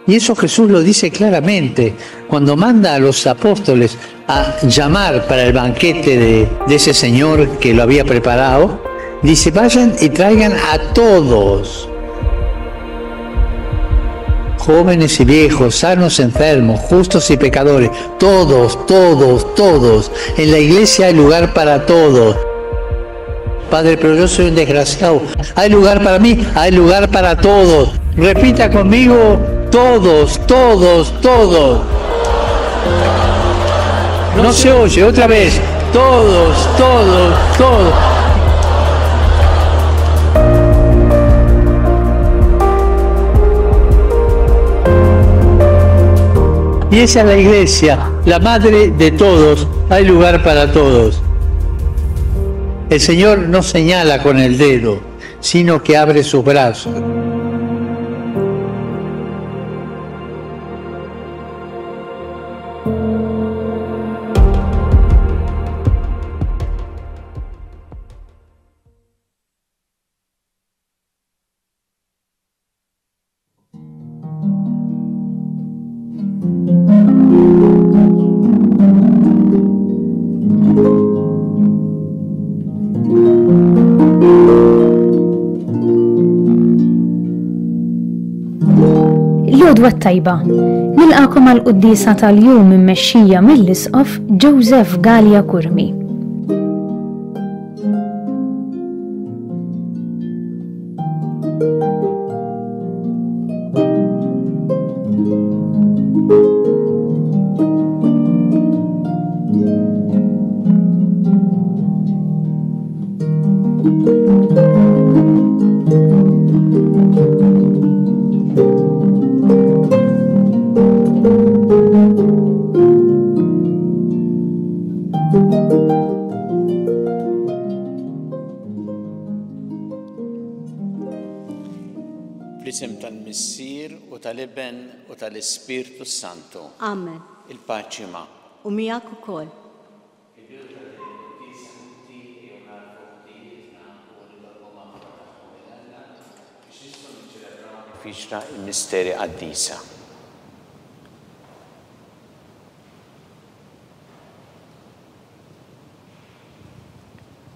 Y eso Jesús lo dice claramente cuando manda a los apóstoles a llamar para el banquete de ese Señor que lo había preparado. Dice, vayan y traigan a todos, jóvenes y viejos, sanos, enfermos, justos y pecadores, todos, todos, todos. En la iglesia hay lugar para todos. Padre, pero yo soy un desgraciado. ¿Hay lugar para mí? Hay lugar para todos. Repita conmigo, todos, todos, todos. No se oye, otra vez. Todos, todos, todos. Y esa es la iglesia, la madre de todos. Hay lugar para todos. El Señor no señala con el dedo, sino que abre sus brazos. العدوى الطيبة نلقاكم على القديسة اليوم ممشية من الإسقف جوزيف غاليا كرمي. B'isem tal-Missier u tal-Ibn u tal-Ispirtu Santu. Amen. Il-paċi ma' U miegħek ukoll. Fiċra il-misteri qaddisa.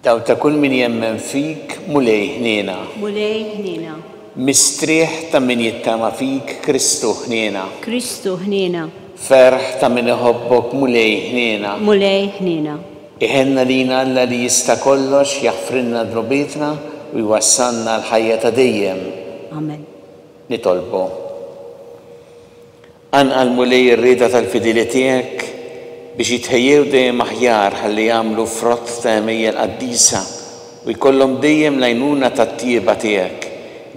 Daw ta' kull min jemmen fik mulej ħniena. Mulej ħniena. Mistrieħ ta' min jittama fik Kristu ħniena. Kristu ħniena. Ferħ ta' min iħobbok mulej ħniena. Mulej ħniena. Iħenna lina Alla li jista' kollox jaħfrinna drobietna u jwassalna l-ħajja ta' dejjem. Amen. Nitolbu. Anqal mulej ir-rieda tal-fidili tiegħek biex jitħejjew dejjem aħjar ħalli jagħmlu frott ta' emejja l-qaddisa u jkollhom dejjem l-għajnuna tat-tjieba tiegħek.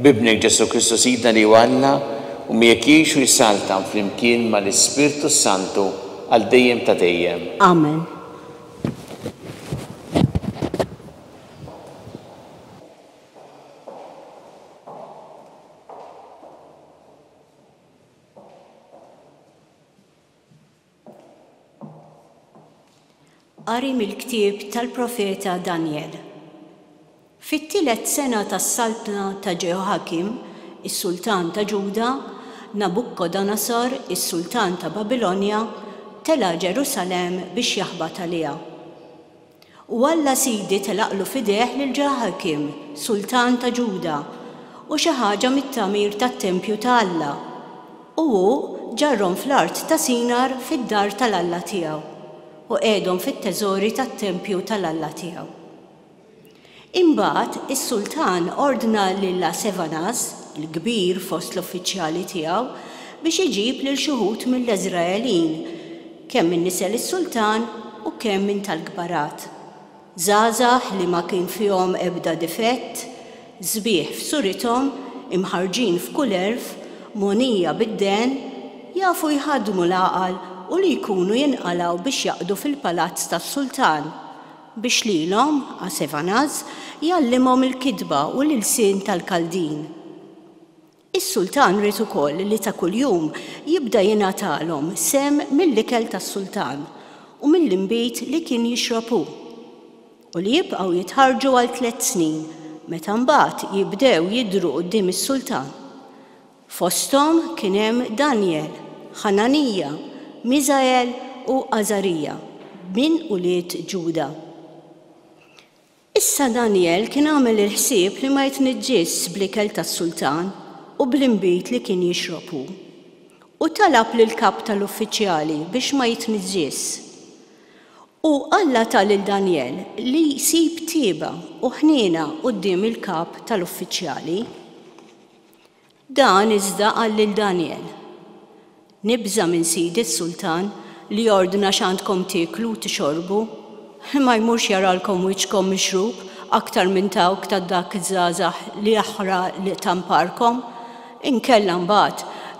Bibnek Ġesu Kristu Sidna li Alla u miegħek jgħixu jsaltam flimkien mal-Ispirtu Santu għal dejjem ta' dejjem. Amen. Qari mill-ktieb tal-profeta Daniel. Fit-tielet sena tas-saltna ta' Ġehojakim, is-sultan ta' Ġuda, Nabukkodanasor, is-sultan ta' Babilonja, tela Ġerusalemm biex jaħbat għaliha. U Alla Sidi telaqlu fideh lil Ġehojakim, sultan ta' Ġuda, u xi ħaġa mit-tagħmir tat-tempju ta' Alla. U hu ġarrhom fl-art ta' Sinar fid-dar tal-Alla tiegħu u qiegħdhom fit-teżori tat-tempju tal-Alla tiegħu. Imbagħad is-sultan ordna lil Sevanas, il-kbir fost l-uffiċjali tiegħu, biex iġib lil xi wħud mill-Eżraelin, kemm min nisel is-sultan u kemm min tal-kbarat. Żgħażagħ li ma kien fihom ebda difett, żbieħ f'surithom, imħarġin f'kull erf, monija bid-den, jafu jħaddmu l-għaqal u li jkunu jinqalgħu biex jaqdu fil-palazz tas-sultan biex lilhom Sevanaz jgħallimhom il-kidba u l-ilsien tal-Kaldin. Is-sultan rid ukoll li ta' kuljum jibda jingħatalhom sem mill-ikel tas-sultan u mill-inbit li kien jixrobu u li jibqgħu jitħarġu għal 3 snin meta mbagħad jibdew jidhru quddiem is-sultan. Fosthom kien hemm Daniel, Ħananija, Miżael u Azarija min ulied Ġuda. Issa Daniel kien għamel il-ħsieb li ma jitniġġis bl-ikel tas-sultan u bl-inbit li kien jixrobu. U talab lill-kap tal-uffiċjali biex ma jitniġġis. U Alla tal Daniel li jsib tieba u ħniena quddiem il-kap tal-uffiċjali. Dan iżda qal lil Daniel: nibża minn sidi s-sultan li jordna x'għandkom tieklu u tixorbu, ma jmurx jaralkom wiċċkom mixrub aktar minn tawk ta' dak iż-żgħażagħ li aħra li tamparkom, inkella mbagħad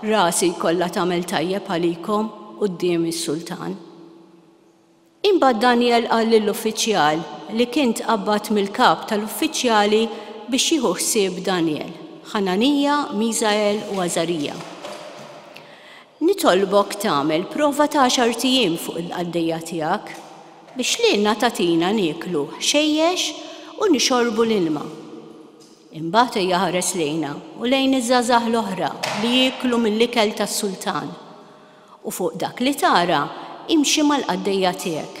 rasi kollha tagħmel tajjeb għalikom quddiem is-sultan. Imbagħad Daniel qal lill-uffiċjal li kien tqabbad mill-kap tal-uffiċjali biex jieħu ħsieb Daniel, Ħananija, Miżael u Azarija. Nitolbok tagħmel prova ta' 10 tiem fuq il-qaddejja tiegħek biex lilna tagħtina nieklu xejjex u nixorbu l-ilma. Imbagħad jaħares lejna u lejn iż-żgħażagħ l-oħra li jieklu mill-ikel tas-sultan. U fuq dak li tara imxi mal-qaddejja tiegħek.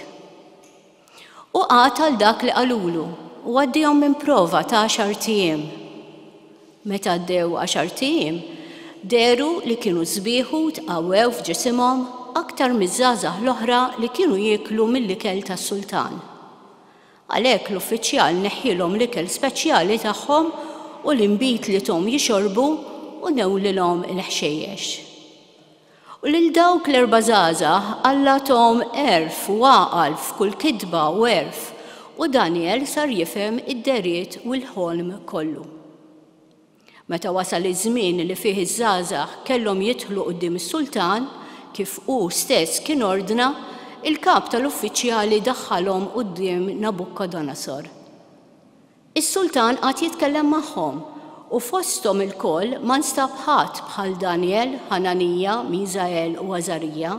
U qagħad għal dak li qalulu u għaddihom minn prova ta' 10 tiem. Meta għaddew 10 tiem, deru li kienu sbieħu tqawwew f'ġisimhom aktar miż-żgħażagħ l-oħra li kienu jieklu mill-ikel tas-sultan. Għalhekk l-uffiċjal neħħilhom l-ikel speċjali tagħhom u l-inbit li tom jixorbu u newlilhom il-ħxejjex. U lil dawk l-4 żgħażagħ Alla tom erf u għaqal f'kull kitba u erf u Daniel sar jifhem id-deriet u l-ħolm kollu. Meta wasal iż-żmien li fih iż-żgħażagħ kellhom jidħlu quddiem is-sultan, kif hu stess kien ordna, il-kap tal-uffiċjali daħħalhom quddiem Nabukkadanassar. Is-sultan qatt jitkellem magħhom u fosthom il-koll ma nstab ħadd bħal Daniel, Ħananija, Miżael u Azarija,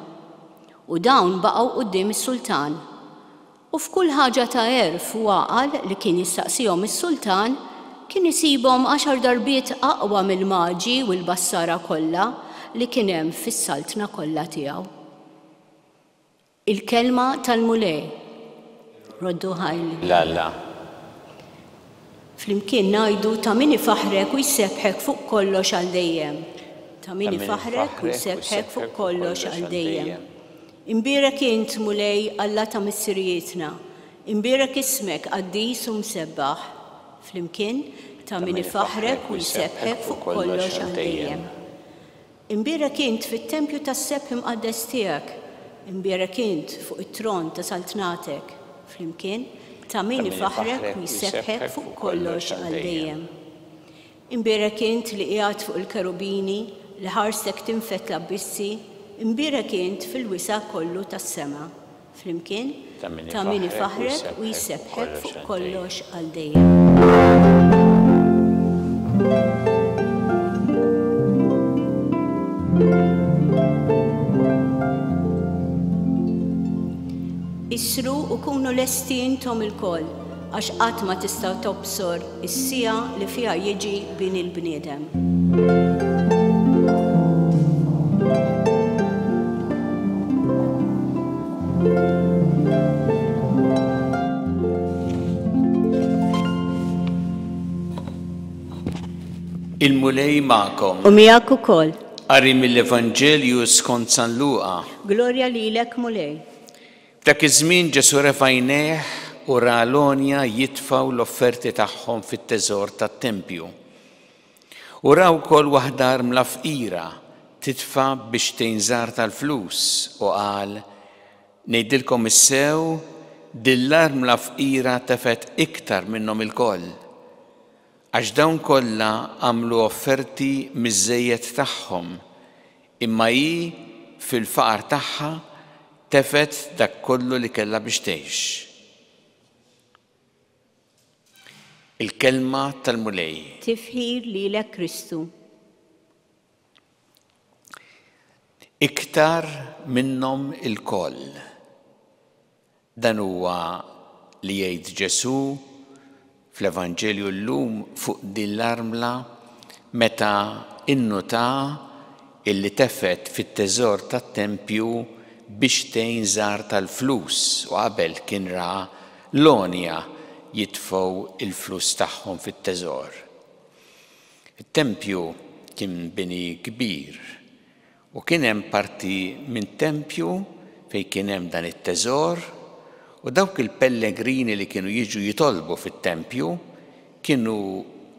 u dawn baqgħu quddiem is-sultan. U f'kull ħaġa ta' erf u għaqal li kien jistaqsihom is-sultan kien isibhom 10 darbiet aqwa mill-maġi u l-bassara kollha li kien hemm fis-saltna kollha tiegħu. Il-kelma tal-mulej. Roddu ħajli. La. Flimkien ngħidu ta' min ifaħrek u jsebħek fuq kollox għal dejjem. Ta' min ifaħrek u jsebħek fuq kollox għal dejjem. Imbierek int mulej Alla ta' missirijietna. Imbierek ismek qaddis u msebbaħ. Flimkien ta' min ifaħrek u jsebħek fuq kollox għal dejjem. Imbierek int fit-tempju tas-sebb imqaddes tiegħek, imbierek int fuq it-tron ta' saltnatek, flimkien ta' min ifaħrek u jsebħek fuq kollox għal dejjem. Imbierek int li qiegħed fuq il-kerubini li ħarstek tinfet l-abbissi, imbierek int fil-wisa kollu tas-sema, flimkien ta' min ifaħrek u jsebħek fuq kollox għal dejjem. Isru u kunu lesti intom il-koll, għax qatt ma tistgħu tobsor is-sija li fiha jiġi bin il-bniedem. Il-mulej magħkom. U miegħek ukoll. Qari mill-Evanġelju skont San Luqa. Glorja lilek mulej. Dak iż-żmien Ġesu refajneh u ra Alonja jitfgħu l-offerti tagħhom fit-teżor tat-tempju. U ra wkoll waħda armla fqira titfa' biex tinżar tal-flus u qal: ngħidilkom is-sew, din l-armla fqira tefet iktar minnhom ilkoll. Għax dawn kollha għamlu offerti miż-żejjed tagħhom, imma hi fil-faqar tagħha tefet dak kollu li kellha biex tgħix. Il-kelma tal-mulej. Tifħir lilek Kristu. Iktar minnhom il-koll. Dan huwa li jgħid Ġesu fl-Evanġelju llum fuq din l-armla meta innuta illi tefet fit-teżor tat-tempju biex tgħin żgħar tal-flus u qabel kien ra l-onja jitfgħu il-flus tagħhom fit-teżor. Il-tempju kien bini kbir u kien hemm parti minn tempju fejn kien hemm dan it-teżor u dawk il-pellegrini li kienu jiġu jitolbu fit-tempju kienu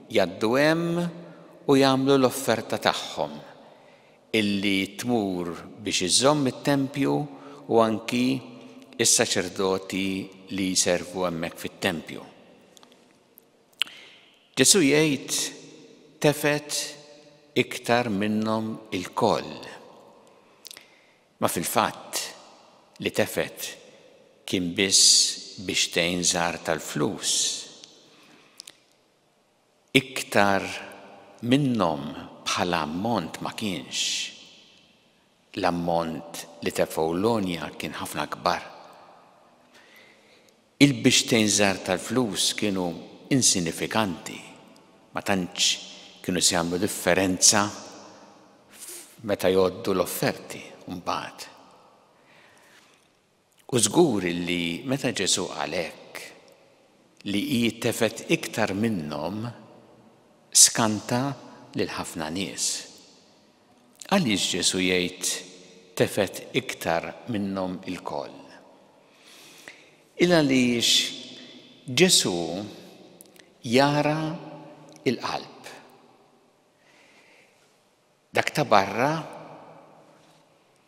jgħaddu hemm u jagħmlu l-offerta tagħhom illi tmur biex iżomm it-tempju u anki is-saċerdoti li jservu hemmhekk fit-tempju. Ġesu jgħid tefet iktar minnhom il-koll. Ma fil-fatt li tefet kien biss biex tgħin żgħar tal-flus. Iktar minnhom bħala ammont ma kienx. L-ammont li tefgħu l-onja kien ħafna kbar. Il-biex tgħin żgħar tal-flus kienu insinifikanti, ma tantx kienu se jagħmlu differenza meta jgħoddu l-offerti mbagħad. U żgur li meta Ġesu qal hekk li hi tefet iktar minnhom skanta lil ħafna nies. Għaliex Ġesu jgħid tefet iktar minnhom il-koll? Għaliex Ġesu jara il-qalb. Dak ta' barra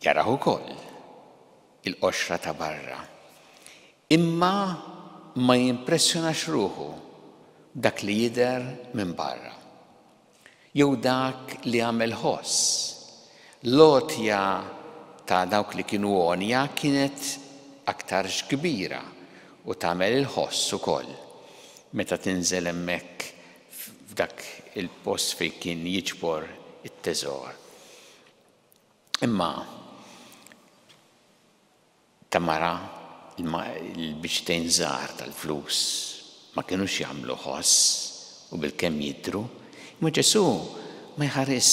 jaraħ ukoll il-qoxra ta' barra. Imma ma jimpressjonax ruħu dak li jidher minn barra. Jew dak li għamel ħoss. L-għotja ta' dawk li kienu għonja kienet aktar kbira u tagħmel il-ħoss ukoll meta tinżel hemmhekk f'dak il-post fejn kien jiġbor it-teżor. Imma ta' mara biex tgħin żgħar tal-flus ma kinux jagħmlu ħoss u bilkemm jidhru. Imma Ġesu ma jħares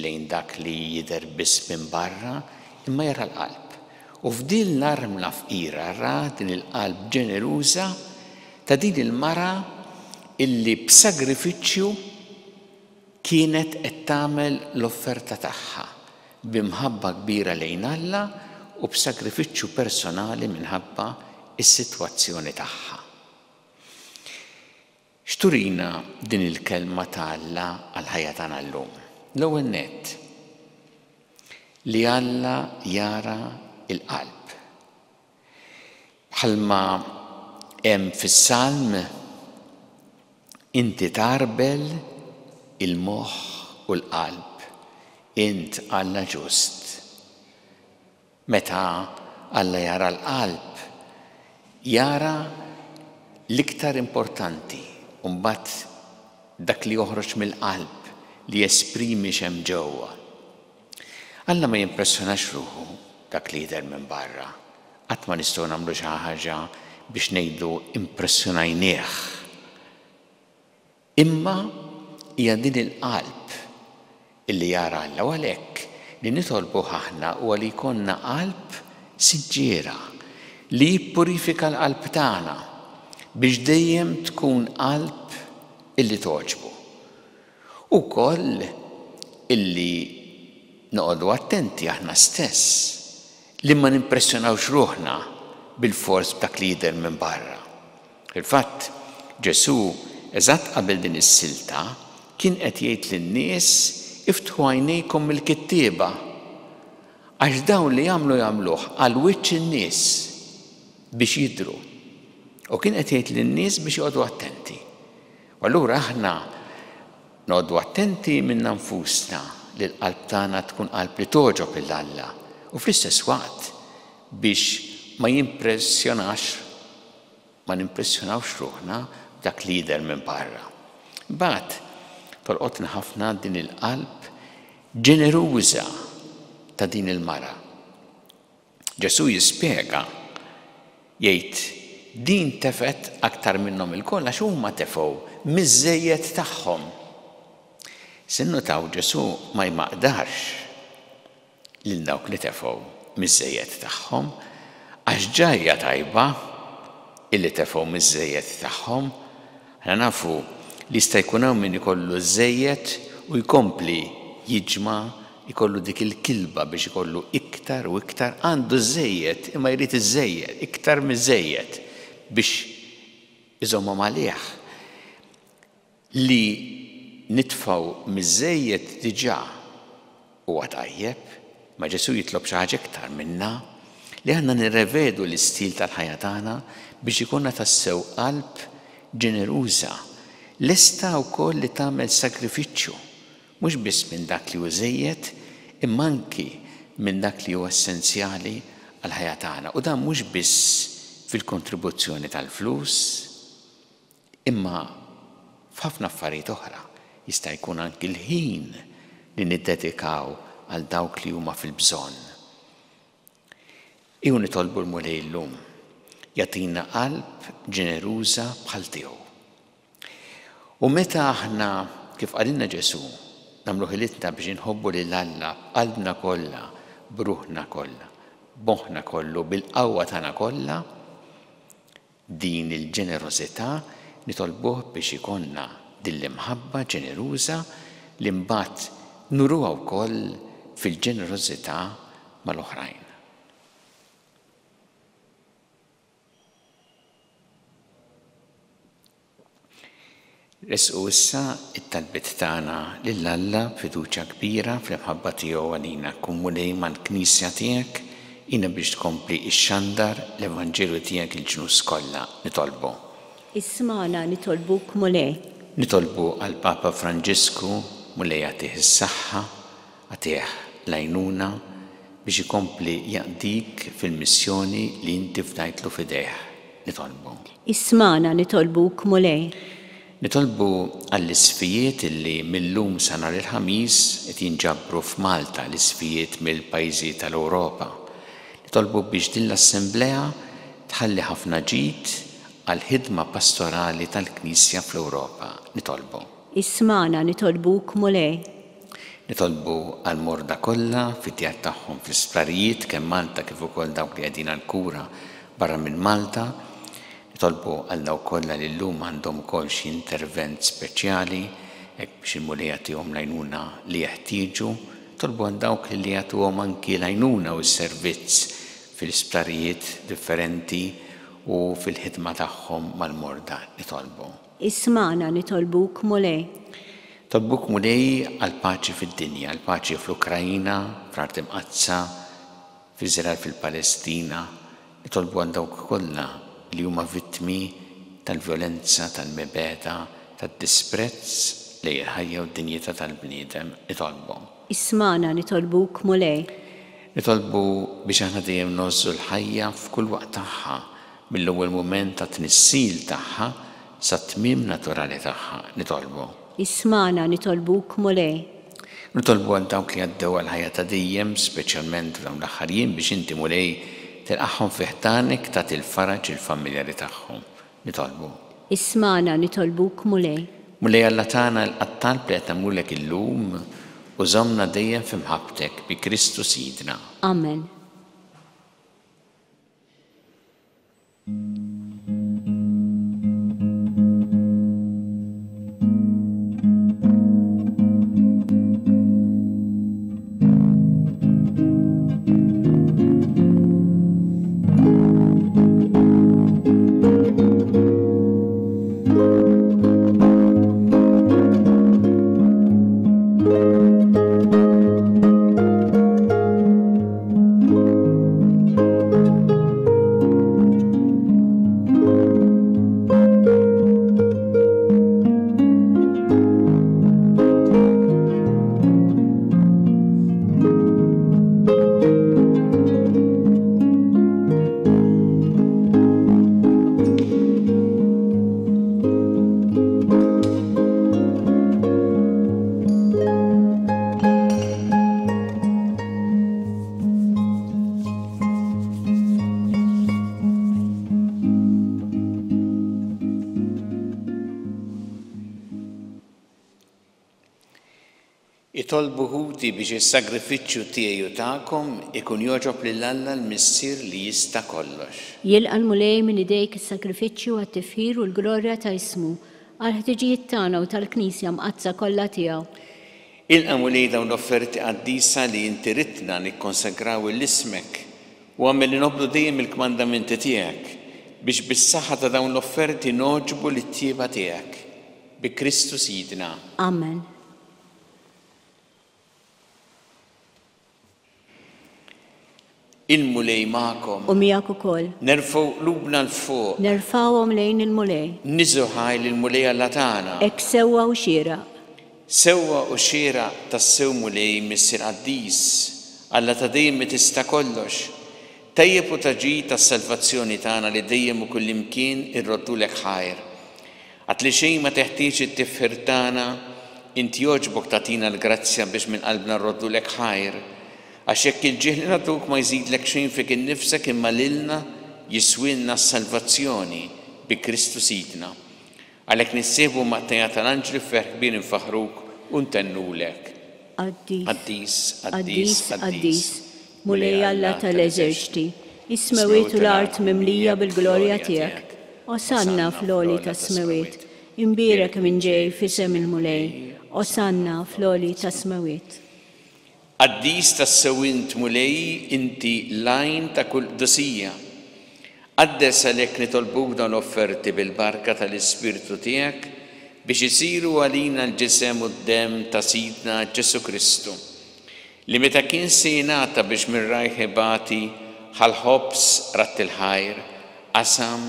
lejn dak li jidher biss minn barra imma jara l-qalb. U f'din l-armla fqira ra din il-qalb ġeneruża ta' din il-mara illi b'sagrifiċċju kienet qed tagħmel l-offerta tagħha b'imħabba kbira lejn Alla u b'sagrifiċċju personali minħabba is-sitwazzjoni tagħha. X'turina din il-kelma ta' Alla għall-ħajja tagħna llum? L-ewwel nett li Alla jara il-qalb. Bħalma hemm fis-Salm inti tarbel il-moħħ u l-qalb, int Alla ġust. Meta Alla jara l-qalb, jara l-iktar importanti u mbagħad dak li joħroġ mill-qalb li jesprimi x'hemm ġewwa. Alla ma jimpressjonax ruħu dak li jidher minn barra. Qatt ma nistgħu nagħmlu xi ħaġa biex ngħidu impressjonajnieh. Imma hija din il-qalb illi jara Alla u għalhekk li nitolbu aħna huwa li jkollna qalb siġġiera li jippurifika l-qalb tagħna biex dejjem tkun qalb illi toġbu. Ukoll illi noqogħdu attenti aħna stess li ma nimpressjonawx ruħna bil-fors b'dak li jidher minn barra. Fil-fatt, Ġesu eżatt qabel din is-silta kien qed jgħid lin-nies iftħu għajnejkom mill-kittieba għax dawn li jagħmluh għal wiċċ in-nies biex jidhru. U kien qed jgħid lin-nies biex joqgħdu attenti. U allura aħna noqogħdu attenti minn nfusna li l-qalb tagħna tkun qalb li toġob il-Alla u fl-istess waqt biex ma nimpressjonawx ruħna dak li jidher minn barra. Mbagħad tolqotna ħafna din il-qalb ġeneruża ta' din il-mara. Ġesu jispjega jgħid din tefet aktar minnhom il-koll għax huma tefgħu miż-żejjed tagħhom. Sinnu taw Ġesu ma jmaqdarx lil dawk li tefgħu miż-żejjed tagħhom għax ġajja tajba illi tefgħu miż-żejjed tagħhom. Aħna nafu li jista' jkun hawn min ikollu żejjed u jkompli jiġma' ikollu dik il-kilba biex ikollu iktar u iktar għandu żejjed imma jrid iż-żejjed iktar miż-żejjed biex iżommhom għalih. Li nitfgħu miż-żejjed diġà huwa tajjeb, ma Ġesu jitlob xi ħaġa iktar minnha li għandna nirrevedu l-istil tal-ħajja tagħna biex ikunna tassew qalb ġeneruża, lesta wkoll li tagħmel sagrifiċċju, mhux biss minn dak li hu żejjed, imma anki minn dak li huwa essenzjali għall-ħajja tagħna. U dan mhux biss fil-kontribuzzjoni tal-flus, imma f'ħafna affarijiet oħra. Jista' jkun anki l-ħin li niddedikaw għal dawk li huma fil-bżonn. Iju nitolbu l-Mulej llum jagħtina qalb ġeneruża bħal tiegħu. U meta aħna kif qalilna Ġesu nagħmlu ħilitna biex inħobbu lil Alla b'qalbna kollha, b'ruħna kollha, b'moħħna kollu, bil-qawwa tagħna kollha, din il-ġenerożità nitolbuh biex ikollna din l-imħabba ġeneruża li mbagħad nuruha wkoll fil-ġenerożità mal-oħrajn. Resqu issa it-talbiet tagħna lil Alla b'fiduċja kbira fl-imħabba tiegħu għalina. Kun mulej mal-Knisja tiegħek jiena biex tkompli x-xandar l-Evanġelju tiegħek il-ġnus kollha nitolbu. Ismana nitolbuk Mulej. Nitolbu għal Papa Franġisku Mulej għatih is-saħħa, għatih l-għajnuna biex ikompli jaqdik fil-missjoni li inti fdajtlu f'idejh. Nitolbu. Ismana nitolbuk Mulej. Nitolbu għall-isfijiet illi mill-lum sa nhar il-ħamis qed jinġabru f'Malta l-isfijiet mill-pajjiżi tal-Ewropa. Nitolbu biex din l-Assemblea tħalli ħafna ġid għall-ħidma pastorali tal-Knisja fl-Ewropa. Nitolbu. Ismana nitolbuk Mulej. Nitolbu għall-morda kollha fit-tjad tagħhom fl-isptarijiet kemm Malta kif ukoll dawk li qegħdin għall-kura barra minn Malta. Nitolbu għal dawk kollha li llum għandhom ukoll xi intervent speċjali hekk biex il-Mulej jagħtihom l-għajnuna li jeħtieġu. Nitolbu għal dawk li jagħtuhom anki l-għajnuna u s-servizz fil-isptarijiet differenti u fil-ħidma tagħhom mal-morda. Nitolbu. Ismana nitolbuk Mulej. Tolbuk Mulej għal paċi fid-dinja, għal paċi fl-Ukrajina, fl-Art Imqazza, f'Iżrael fil-Palestina. Nitolbu għal dawk kollha li huma vittmi tal-vjolenza, tal-mibeda, tad-disprezz lejn il-ħajja u d-dinjità tal-bniedem. Nitolbu. Ismana nitolbuk Mulej. Nitolbu biex aħna dejjem nozzu l-ħajja f'kull waqt tagħha, mill-ewwel mument ta' tnissil tagħha sa tmiem naturali tagħha. Nitolbu. Ismana nitolbuk Mulej. Nitolbu għal dawk li għaddew għal-ħajja ta' dejjem, speċjalment f'dawn l-aħħar jiem biex inti Mulej tilqaħħom fi ħdanek tagħti l-faraġ il-familjari tagħhom. Nitolbu. Ismana nitolbuk Mulej. Mulej Alla tagħna l-qattal li qed nagħmlulek illum u żommna dejjem f'imħabbtek bi Kristu Sidna. Amen. Itolbu ħuti biex is-sagrifiċċju tiegħi u tagħkom ikun joġob lil Alla l-Missier li jista' kollox. Jilqa' l-mulej minn idejk is-sagrifiċċju għat-tifħir u l-glorja ta' ismu għal ħtiġijiet tagħna u tal-Knisja mqazza kollha tiegħu. Ilqa' mulej dawn l-offerti qaddisa li inti ridna nikkonsagraw l-ismek u għamel li nobdu dejjem il-kmandamenti tiegħek biex bis-saħħa ta' dawn l-offerti noġbu lit-tieba tiegħek bi Kristu Sidna. Amen. Il-mulej magħkom. U miegħek ukoll. Nerfgħu qlubna l-fuq. Nerfgħuhom lejn il-mulej. Niżu ħajl il-mulej Alla tagħna. Hekk sewwa u xieraq. Sewwa u xieraq tas-sew mulej Missier qaddis Alla ta' dejjem tista' kollox. Tajjeb u taġid tas-salvazzjoni tagħna li dejjem u kullimkien irroddulek ħajr. Għad li xejn ma teħtieġ it-tifħir tagħna, inti jogħġbok tagħtina l-grazzja biex minn qalbna nroddulek ħajr. Għax jekk il-ġieħ li nagħtuk ma jżidlek xejn fik innifsek imma lilna jiswilna s-salvazzjoni bi Kristu Sidna. Għalhekk nissieħbu maqtejja tal-anġli f'ferħ kbir infaħruk u ntennulek. Qaddis, qaddis, qaddis. Mulej Alla tal-eżerċti, is-smewiet u l-art mimlija bil-glorja tiegħek. Osanna fl-oli tas-smewiet, imbierek minn ġej f'isem il-mulej. Osanna fl-oli tas-smewiet. Qaddis tas-sewint mulej inti lajn ta' kull qdusija. Qaddes għalhekk nitolbuk dawn l-offerti bil-barka tal-Ispirtu tiegħek biex isiru għalina l-ġisem u d-dem ta' Sidna Ġesu Kristu. Li meta kien se jingħata biex minn rajħ ibati ħal-ħobs ratt il-ħajr, qasam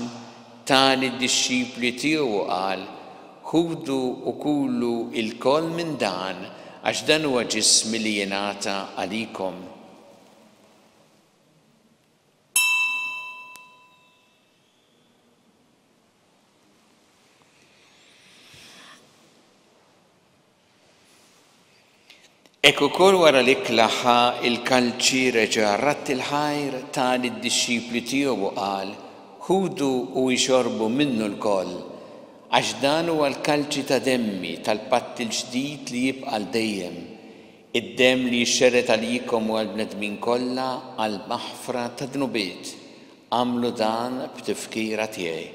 tali d-dixxipli tiegħu qal, ħudu u kulu il-koll minn dan għax dan huwa ġismi li jingħata għalikom. Ekk ukoll wara li klaħħa il-kalċi reġa' ratt il-ħajr tali d-dixxipli tiegħu qal, ħudu u jxorbu minnu l-koll, għax dan huwa l-kalċi ta' demmi tal-patt il-ġdid li jibqa' dejjem, id-demm li jxerret għalikom u għall-bnedmin kollha għall-maħfra ta' dnubiet. Għamlu dan b'tifkira tiegħi.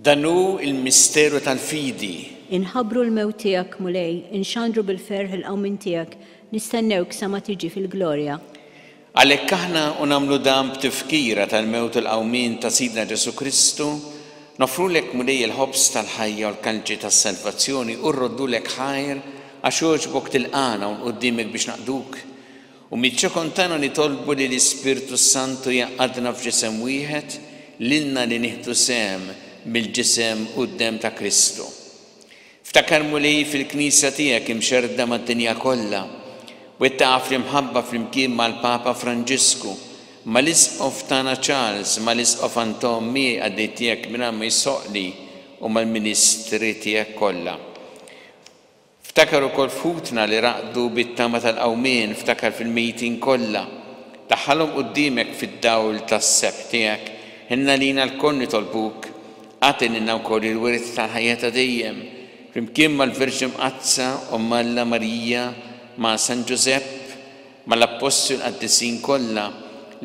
Danu il-misteru tal-fidi. Inħabru l-mewt tiegħek mulej, inxandru bil-ferħ il-qawmin tiegħek, nistennewk sa ma tiġi fil-glorja. Għalhekk aħna u nagħmlu dan b'tifkira tal-mewt il-qawmin ta' Sidna Ġesu Kristu, nofrulek mulej il-ħobs tal-ħajja u l-kalġi tas-salvazzjoni u rroddulek ħajr għax jogħġbok tilqana u quddiemek biex naqduk. U miċ-ċokon tagħna nitolbu li l-Ispirtu Santu jaqgħadna f'ġisem wieħed lilna li nieħdu sehem bil-ġisem u d-dem ta' Kristu. Ftakar mulej fil-Knisja tiegħek imxerda mad-dinja kollha, u ittaqaf fl-imħabba flimkien mal-Papa Franġisku, mal-Isqof tagħna Charles, mal-Isqof Anton mi għaddej tiegħek minn ma jsoqli u mal-Ministri tiegħek kollha. Ftakar ukoll futna li raqdu bit-tama tal-qawmien, ftakar fil-mejtin kollha, daħħalhom quddiemek fid-dawl tas-seb tiegħek, inna lina l-koll nitolbuk għatinna wkoll il-wirt tal-ħajja ta' dejjem, flimkien mal-Verġi Mqazza u Malla Marija ma' San Ġusepp, mal-Apostol qaddisin kollha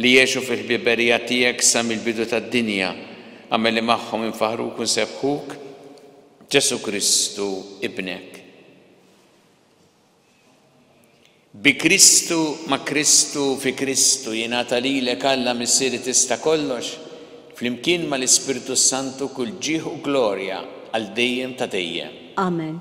li jgħixu fil-ħbiberija tiegħek sa mill-bidu tad-dinja, għamel li magħhom infaħruk u nsebħuk Ġesu Kristu ibnek. Bi Kristu ma' Kristu fi Kristu jingħata lilek Alla missieri tista' kollox, flimkien mal-Ispirtu Santu kull ġieħ u glorja għal dejjem ta' dejjem. Amen.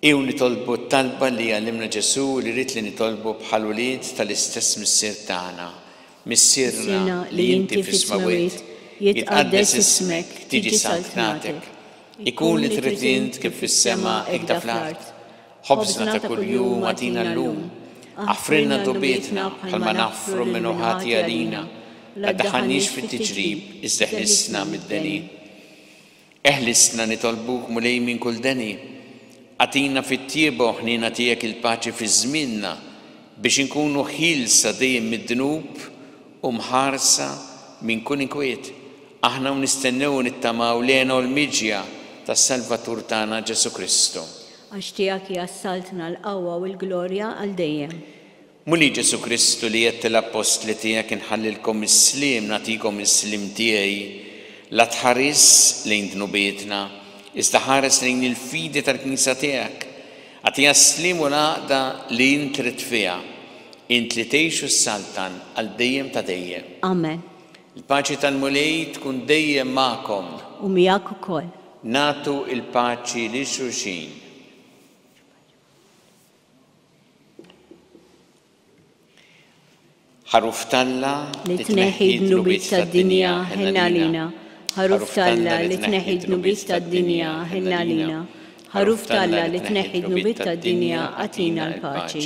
Ew nitolbu t-talba li għallimna Ġesu li rrid li nitolbu bħal ulied tal-istess missier tagħna. Missierna li inti fis-smawiet, jitqaddes ismek, tiġi saltnatek. Ikun li trid int kif fis-sema hekk da fl-art. Ħobżna ta' kuljum għatina llum. Għafrinna dubietna bħalma naffru minnu ħati għalina, la daħannix fit-tiġrib, izdeħlisna mid-deni. Eħlisna nitolbuk mulej minn kull deni, Atina fit-tiebu ħnina tiegħek il-paċi fi żmienna biex inkunu ħilsa dejjem mid-dnub u mħarsa minn kull inkwiet. Aħna nistennew nittamaw lena u l-miġja tas-Salvatur tagħna Ġesu Kristu. Għax tiegħek hija s-saltna l-qawwa u l-glorja għal dejjem. Muli Ġesu Kristu li jett l-apostli tiegħek inħallilkom is-sliem nagħtikom is-sliem tiegħi la tħares lejn dnubietna, iżda ħares lejn il-fidi tal-Knisja tiegħek. Għatija s-sliem u l-għaqda li int trid fiha, int li tgħixu s-saltan għal dejjem ta' dejjem. Amen. Il-paċi tal-Mulej tkun dejjem magħkom. U miegħek ukoll. Natu il-paċi li xulxin. ħaruf talla li tneħħi d-dnubiet tad-dinja ħenna lina. ħaruf talla li tneħħi d-dnubiet tad-dinja ħenna lina. ħaruf talla li tneħħi d-dnubiet tad-dinja għatina l-paċi.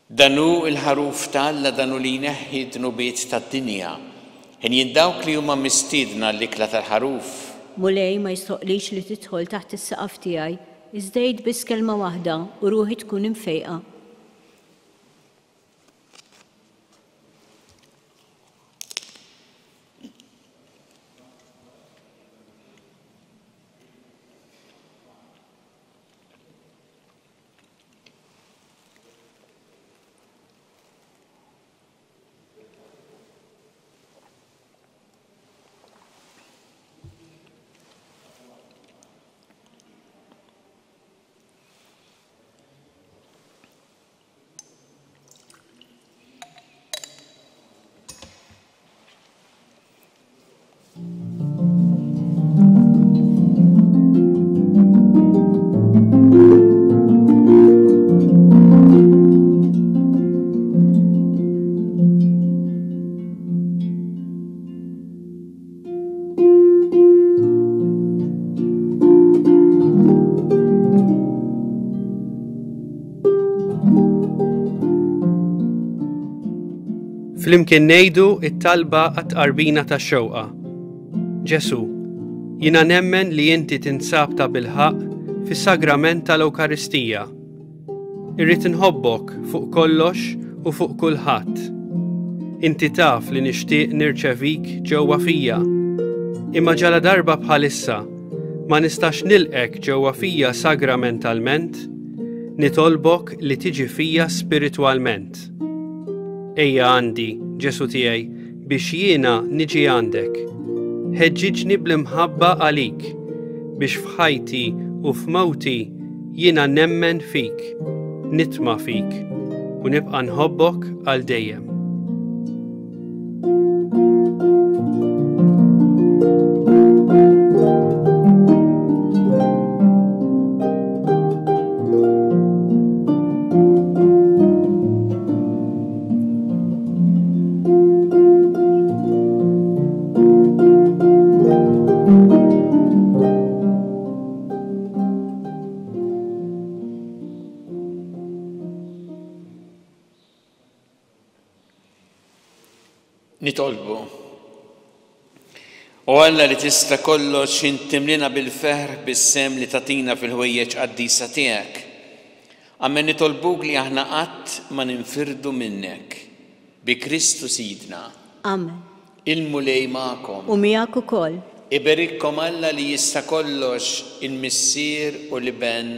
Danu il-ħaruf talla danu li jneħħi d-dnubiet tad-dinja. Ħin jiddawk li huma mistiedna l-ikla tal-ħaruf. Mulej ma jistoqlix li tidħol taħt is-saqaf tiegħi, iżdejt biss kelma waħda u ruħi tkun imfejqa. Flimkien ngħidu it-talba għat-qarbina tax-xewqa. Ġesu, jiena nemmen li inti tinsab ta' bilħaq fis-sagrament tal-Ewkaristija. Irrid inħobbok fuq kollox u fuq kulħadd. Inti taf li nixtieq nirċevik ġewwa fija. Imma ġala darba bħalissa ma nistax nilqek ġewwa fija sagramentalment, nitolbok li tiġi fija spiritwalment. Ejja għandi, Ġesu tiegħi, biex jiena niġi għandek. Ħeġġiġni bl-imħabba għalik, biex f'ħajti u f'mawti jiena nemmen fik, nitma fik, u nibqa' nħobbok għal dejjem. Nitolbu. U Alla li tista' kollox intimlina bil-feħr bis-sem li tatina fil-ħwejjeġ qaddisa tiegħek. Amen nitolbuk li aħna qatt ma ninfirdu minnek bi Kristu Sidna. Amen. Il-Mulej magħkom. U miegħek ukoll. Iberikkom Alla li jista' kollox il-Missier u l-Iben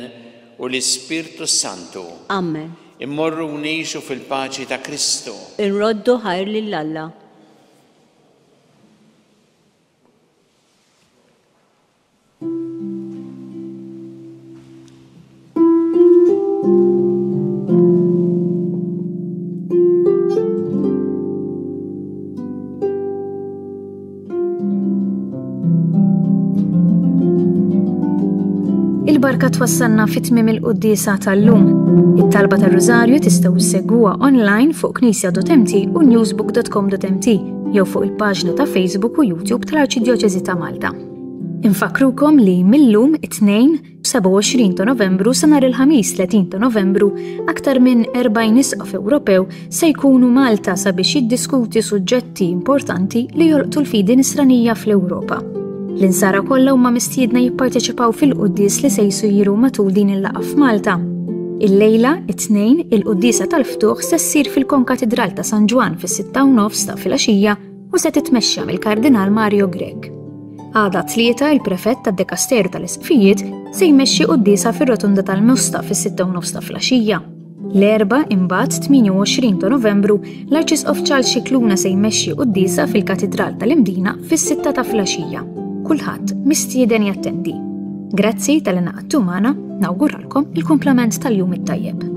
u l-Ispirtu Santu. Amen. Immorru ngħixu fil-paċi ta' Kristu. Inroddu ħajr lill-Alla. Il-barka twassalna fit-tmiem il-qudiesa tal-lum. It-talba tar-Rużarju tistgħu issegwuha online fuq knisja.mt u newsbook.com.mt jew fuq il-paġna ta' Facebook u YouTube tal-Arċidjoċeżi ta' Malta. Infakrukom li millum it-tnejn 27 ta' Novembru sa nhar il-ħamis 30 ta' Novembru aktar minn 40 nisqof Ewropew se jkunu Malta sabiex jiddiskuti suġġetti importanti li jolqtu l-fidi nisranija fl-Ewropa. L-insara kollha huma mistiedna jipparteċipaw fil-quddies li se jsiru matul din il-laqgħa f'Malta. Il-lejla, it-tnejn, il-quddisa tal-ftuħ se ssir fil-Konkatedral ta' San Ġwan fis-6:30 ta' filgħaxija u se titmexxa mill-Kardinal Mario Grech. Għada tlieta il-prefett tad-Dekasteru tal-Isqfijiet se jmexxi quddisa fir-Rotunda tal-Musta fis-6:30 ta' filgħaxija. L-erba' imbagħad 28 ta' Novembru l-Arċisqof Charles Scicluna se jmexxi quddisa fil-Katedral tal-Imdina fis-6 ta' filgħaxija. Kulħadd mistieden jattendi. Grazzi tal-inaqgħadtu magħna, nawguralkom il-kumplament tal-jum it-tajjeb.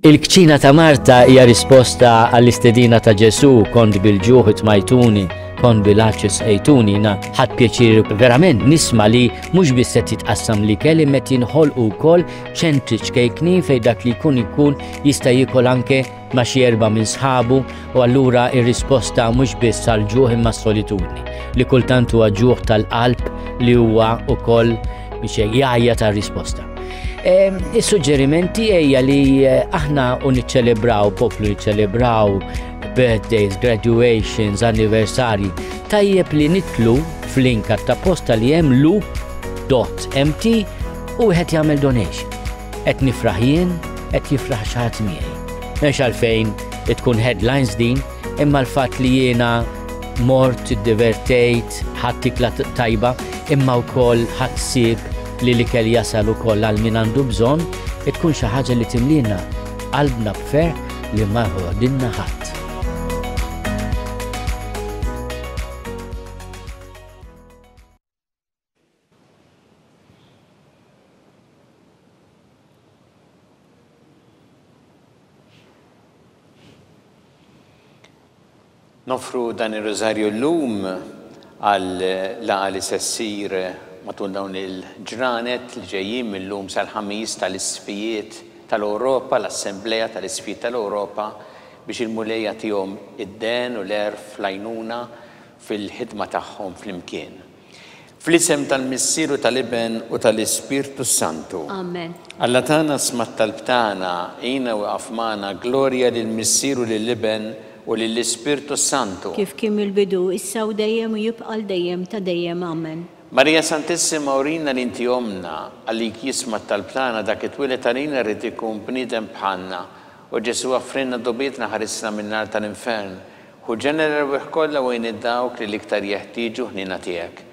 Il-kċina ta' Marta hija risposta għall-istedina ta' Ġesu kont bil-ġuħ itmajtuni, kont bil-aċċess ejtuni, ħadd pjaċir verament nisma' li mhux biss qed jitqassam l-ikel imma jinħolqu wkoll ċentri ċkejkni fejn dak li jkun jista' jiekol anke ma' xi erba' minn sħabu u allura r-risposta mhux biss għall-ġuħ imma s-solitudni li kultant huwa ġuħ tal-qalb li huwa wkoll biex jgħajja tar-risposta. Is-suġġerimenti hija li aħna niċċelebraw poplu niċċelebraw birthdays, graduations, anniversari. Tajjeb li nitlu f'link ta' posta li hemm loop.mt u wieħed jagħmel donation. Qed nifraħ jien, qed jifraħ xi ħadd miegħi. Mhux għalfejn tkun headlines din, imma l-fatt li jiena mort iddivertejt, ħadd ikla tajba, imma wkoll ħadd sieb li l-ikel jasal ukoll għal min għandu bżonn tkun xi ħaġa li timlina qalbna b'ferħ li ma ħodilna ħadd. Nofru dan ir-rożarju llum għal laqgħa li se ssir matul dawn il-ġranet li ġejjin mill-lum sal-ħamis tal-Isfijiet tal-Ewropa, l-Assembleja tal-Isfijiet tal-Ewropa biex il-mulejja tihom id-den u l-erf l-għajnuna fil-ħidma tagħhom flimkien. Fl-isem tal-Missieru tal-Iben u tal-Ispirtu Santu. Amen. Alla tagħna smat tal-btana għina u għafmana glorja lill-Missieru lill-Iben u lill-Ispirtu Santu. Kif kien il-bidu, issa u dejjem u jibqa' dejjem ta' dejjem. Amen. Marija Santissima urina li inti omna għallik jismat tal-plana dak it-twilet għalina rrid ikun bniedem bħalna u Ġesu għaffrinna dobietna ħarisna min-nar tal-infern u ġenera rwieħ kollha wejn id-dawk li l-iktar jeħtieġu ħnina tiegħek.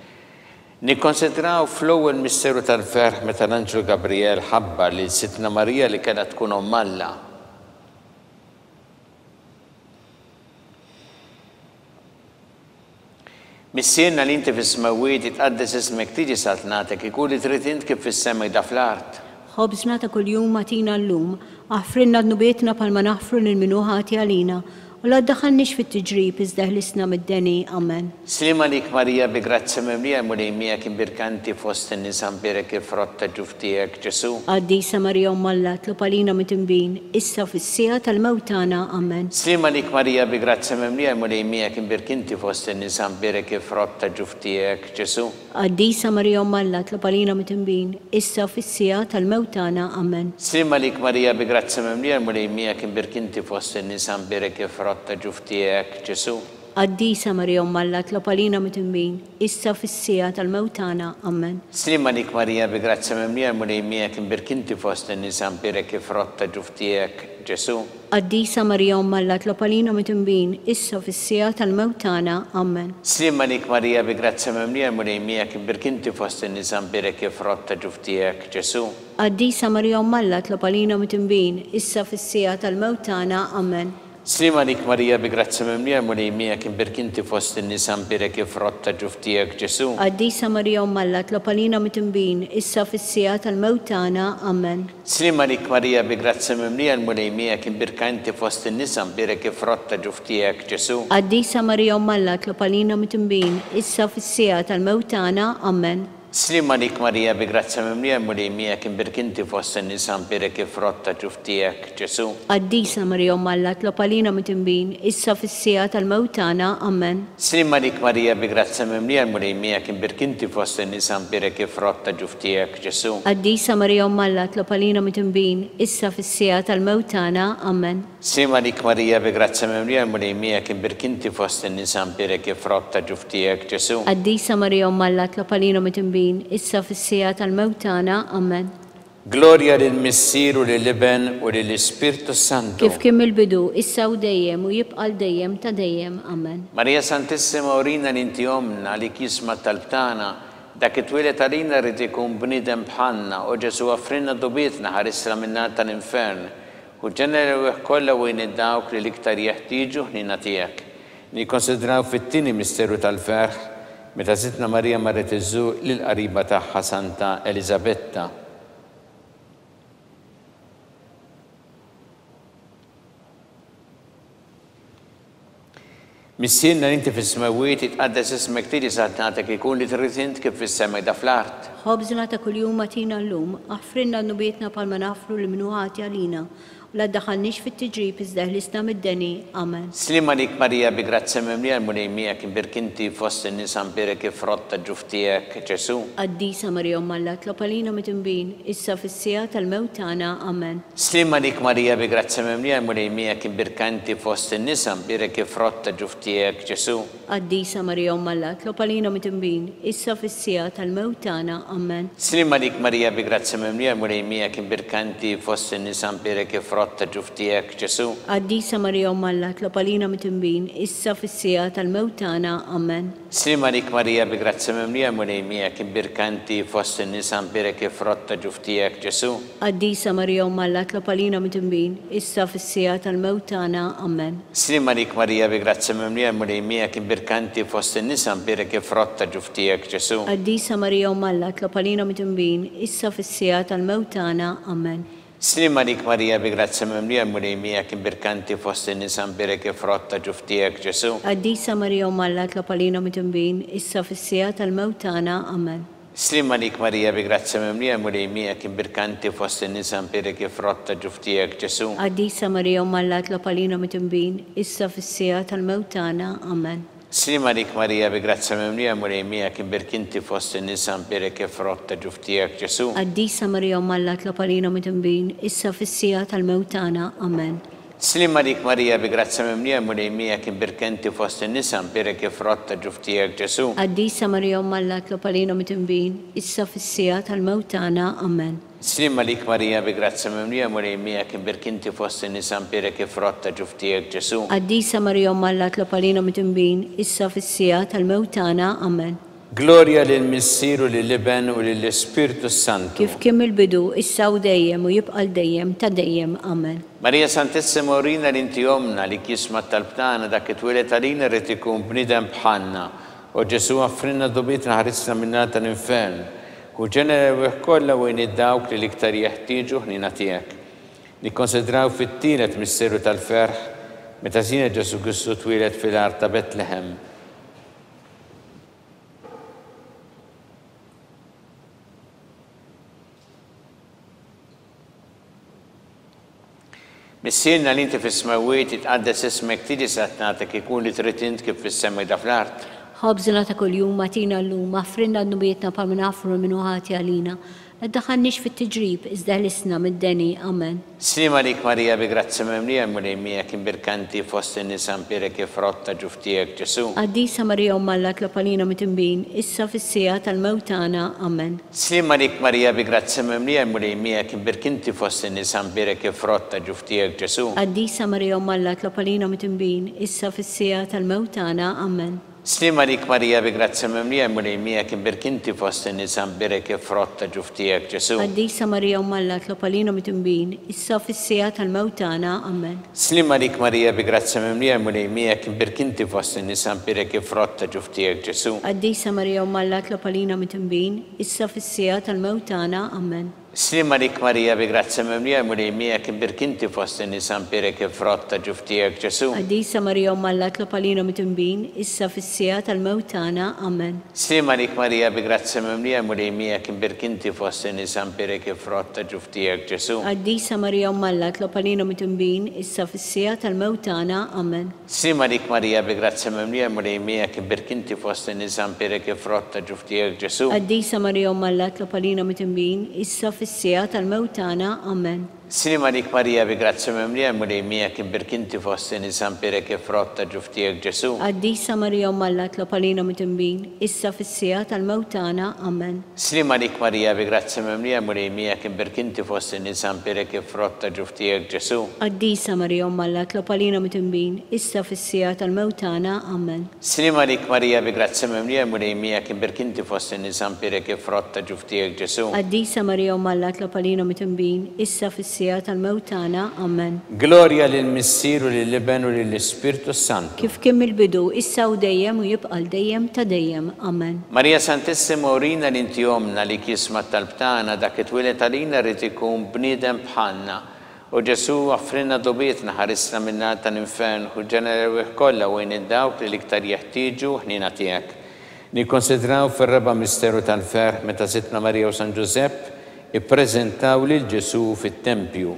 Nikkonsidraw fl-ewwel misteru tal-ferħ meta l-Anġlu Gabriel ħabbar li Sitna Marija li kellha tkun omm Alla. Missierna li inti fis-smawiet tqaddes ismek tiġi saltnatek ikun li trid int kif fis-sema jda fl-art. Ħobżna ta' kuljum matina llum, aħfrinna d-nubietna palma naħfru lil min ħati għalina u la ddaħħalniex fit-tiġrib iżda ħlisna mid-deni. Amen. Slima lik Marija bi grazza mimlija mulej miegħek imbirkanti fost in-nisa mbirek il-frott ta' ġuf tiegħek Ġesu. Qaddisa Marija Omm Alla tlob għalina mit-tinbin issa fis-sija tal-mewt tagħna. Amen. Slima lik Marija bi grazza mimlija mulej miegħek imbirkanti fost in-nisa mbirek il-frott ta' ġuf tiegħek Ġesu. Qaddisa Marija Omm Alla tlob għalina mit-tinbin issa fis-sija tal-mewt tagħna. Amen. Slima lik Marija bi grazza mimlija mulej miegħek imbirkanti fost in-nisa mbirek il-frott ta' ġuf tiegħek Ġesu. Qaddisa Marija Omm Alla tlob għalina mit-tinbin issa fis-sija tal-mewt tagħna. Amen. Slima lik Marija bi grazza mimlija mulej miegħek imbirkinti fost in-nisa mbirek il-frott ta' ġuf tiegħek Ġesu. Qaddisa Marija Omm Alla tlob għalina mit-tinbin issa fis-sija tal-mewt tagħna. Amen. Slima lik Marija bi grazza mimlija mulej miegħek imbirkinti fost in-nisa mbirek il-frott ta' ġuf tiegħek Ġesu. Qaddisa Marija Omm Alla tlob għalina mit-tinbin issa fis-sija tal-mewt tagħna. Amen. Slima lik Marija bi grazza mimlija mulej miegħek imbirkinti fost in-nisa mbirek il-frott ta' ġuf tiegħek Ġesu. Qaddisa Marija Omm Alla tlob għalina mit-tinbin issa fis-sija tal-mewt tagħna. Amen. Slima lik Marija bi grazza mimlija mulej miegħek imbirkanti fost in-nisa mbirek il-frott ta' ġuf tiegħek Ġesu. Qaddisa Marija Omm Alla tlob għalina mit-tinbin issa fis-sija tal-mewt tagħna. Amen. Slima lik Marija bi grazzja mimlija mulimija kien birkinti fost in-nisa mpirek kif rotta ġuftijek Ġesu. Qaddisa Marija Umm Alla tlopalina mit-tinbin, issa fis-sija tal-mewt tagħna, amen. Slima lik Marija bi grazzja mimlija mulimija kien birkinti fost in-nisa mpirek kif rotta ġuftijek Ġesu. Qaddisa Marija Umm Alla tlopalina mit-tinbin, issa fis-sija tal-mewt tagħna, amen. Slima lik Marija bi grazzja mimlija mulimija kien birkinti fost in-nisa mpirek kif rotta ġuftijek Ġesu. Qaddisa Marija Umm Alla tlopalina mit-tinbin, issa fis-sija tal-mewt tagħna, amen. Gloria lill-Missier u lill-Iben u lill-Ispirtu Santu. Kif kien mill-bidu, issa u dejjem u jibqa' dejjem ta' dejjem, amen. Marija Santissima urina li inti omna li kisma talbtana dak it-twilet għalina rrid ikun bniedem bħalna u Ġesu offrinna dubietna ħarisna min-nar tal-infern u ġenera kollha wejn id-dawk li l-iktar jeħtieġu ħnina tiegħek. Nikkonsidraw fit-tieni misteru tal-ferħ meta Sitna Marija marret iżżur lill-qariba tagħha Santa Elisabetta. Missienna li inti fis-smawiet itqaddes ismek tieni satnatek ikun li trid int kif fis-semek da fl-art. Ħobżna ta' kuljum atina llum, aħfrinna nubietna bħalma nafru li minnu ħati għalina. La ddaħħalniex fit-tiġrib iżda ħlisna mid-deni, amen. Slima lik Marija bi grazzja mimlija l-mulimija kien birkinti fost in-nisa mpirek kif rotta ġuftijek Ġesu. Qaddisa Marija Umm Alla tlopalina mit-tinbin, issa fis-sija tal-mewt tagħna, amen. Slima lik Marija bi grazzja mimlija l-mulimija kien birkanti fost in-nisa mpirek kif rotta ġuftijek Ġesu. Qaddisa Marija Umm Alla tlopalina mit-tinbin, issa fis-sija tal-mewt tagħna, amen. Slima lik Marija bi grazzja mimlija l-mulimija kien birkanti fost in-nisa mpirek kif rotta ġuftijek Ġesu. Qaddisa Marija Umm Alla tlopalina mit-tinbin, issa fis-sija tal-mewt tagħna, amen. Slima lik Marija bi grazzja mimlija l-mulimija kien birkanti fost in-nisa mpirek kif rotta ġuftijek Ġesu. Qaddisa Marija Umm Alla tlopalina mit-tinbin, issa fis-sija tal-mewt tagħna, amen. Slima lik Marija bi grazzja mimlija l-mulimija kien birkanti fost in-nisa mpirek kif rotta ġuftijek Ġesu. Qaddisa Marija Umm Alla tlopalina mit-tinbin, issa fis-sija tal-mewt tagħna, amen. Slima lik Marija bi grazzja mimlija l-mulimija kien birkanti fost in-nisa mpirek kif rotta ġuftijek Ġesu. Qaddisa Marija Umm Alla tlopalina mit-tinbin, issa fis-sija tal-mewt tagħna, amen. Slima lik Marija bi grazzja mimlija l-mulimija kien birkanti fost in-nisa mpirek kif rotta ġuftijek Ġesu. Qaddisa Marija Umm Alla tlopalina mit-tinbin, issa fis-sija tal-mewt tagħna, amen. Slima lik Marija bi grazzja mimlija l-mulimija kien birkinti fost in-nisa mpirek kif rotta ġuftijek Ġesu. Qaddisa Marija Umm Alla tlopalina mit-tinbin, issa fis-sija tal-mewt tagħna, amen. Slima lik Marija bi grazzja mimlija l-mulimija kien birkanti fost in-nisa mpirek kif rotta ġuftijek Ġesu. Qaddisa Marija Umm Alla tlopalina mit-tinbin, issa fis-sija tal-mewt tagħna, amen. Slima lik Marija bi grazzja mimlija l-mulimija kien birkinti fost in-nisa mpirek kif rotta ġuftijek Ġesu. Qaddisa Marija Umm Alla tlopalina mit-tinbin, issa fis-sija tal-mewt tagħna, amen. Gloria lill-Missier u lill-Iben u lill-Ispirtu Santu. Kif kien mill-bidu, issa u dejjem u jibqa' dejjem ta' dejjem, amen. Marija Santissima urina li inti omna li kisma talbtana dak it-twilet għalina rrid ikun bniedem bħalna u Ġesu offrinna dubietna ħarisna min-nar tal-infern u ġenera kollha wejn id-dawk li l-iktar jeħtieġu ħnina tiegħek. Nikkonsidraw fit-tielet misteru tal-ferħ meta Sina Ġesu Kristu twilet fil-art ta' Betlehem. Missienna li inti fis-smawiet itqaddes ismek tieni satnatek ikun li trid int kif fis-semek da fl-art. Ħobżna ta' kuljum atina llum, aħfrinna nubietna bħalma nafru minnu ħati għalina. La ddaħħalniex fit-tiġrib iżda ħlisna mid-deni, amen. Slima lik Marija bi grazzja mimlija l-mulimija kien birkanti fost in-nisa mpirek kif rotta ġuftijek Ġesu. Qaddisa Marija Umm Alla tlopalina mit-tinbin, issa fis-sija tal-mewt tagħna, amen. Slima lik Marija bi grazzja mimlija l-mulimija kien birkinti fost in-nisa mpirek kif rotta ġuftijek Ġesu. Qaddisa Marija Umm Alla tlopalina mit-tinbin, issa fis-sija tal-mewt tagħna, amen. Slima lik Marija bi grazzja mimlija l-mulimija kien birkinti fost in-nisa mpirek kif rotta ġuftijek Ġesu. Qaddisa Marija Umm Alla tlopalina mit-tinbin, issa fis-sija tal-mewt tagħna, amen. Slima lik Marija bi grazzja mimlija l-mulimija kien birkinti fost in-nisa mpirek kif rotta ġuftijek Ġesu. Qaddisa Marija Umm Alla tlopalina mit-tinbin, issa fis-sija tal-mewt tagħna, amen. Slima lik Marija bi grazzi mimlija mulejmija kien birkinti fost in-nisan pirek frotta ġuftijek Ġesu. Qaddisa Marija Umma Alla tlob għalina mitnbin, issa fis-sija tal-mewt tagħna. Amen. Slima lik Marija bi grazzi mimlija mulejmija kien birkinti fost in-nisan pirek frotta ġuftijek Ġesu. Qaddisa Marija Umma Alla tlob għalina mitnbin, issa fis-sija tal-mewt tagħna. Amen. Slima lik Marija bi grazzi mimlija mulejmija kien birkinti fost in-nisan pirek frotta ġuftijek Ġesu. Qaddisa Marija Umma Alla tlob għalina mitnbin, issa fis-sija tal-mewt tagħna. Amen. Slima lik Marija bi grazzi mimlija mulejmija kien birkinti fost in-nisan pirek frotta ġuftijek Ġesu. Qaddisa Marija Umma Alla tlob għalina mitnbin, issa fis-sija tal-mewt tagħna. Amen. Slima lik Marija bi grazzi mimlija mulejmija kien birkinti fost in-nisan pirek frotta ġuftijek Ġesu. Qaddisa Marija Umma Alla tlob għalina mitnbin, issa fis-sija tal-mewt tagħna. Amen. Slima lik Marija bi grazzi mimlija mulejmija kien birkinti fost in-nisan pirek frotta ġuftijek Ġesu. Qaddisa Marija Umma Alla tlob għalina mitnbin, issa fis-sija tal-mewt tagħna. Amen. Gloria lill-Missir u lill-Iben u lill-Ispirtu Santu. Kif kien mill-bidu, issa u dejjem u jibqa' dejjem ta' dejjem. Amen. Marija Santissima urina li inti omna li kisma tal-btana dak it-twilet għalina rrid ikun bniedem bħalna. U Ġesu għaffrinna dobietna ħarisna minna tal-infern u ġenerew kollha wejn id-dawk li l-iktar jeħtieġu ħnina tiegħek. Nikkonsidraw fir-raba' misteru tal-ferħ meta Sittna Marija u San Ġusepp ippreżentaw lil Ġesu fit-tempju.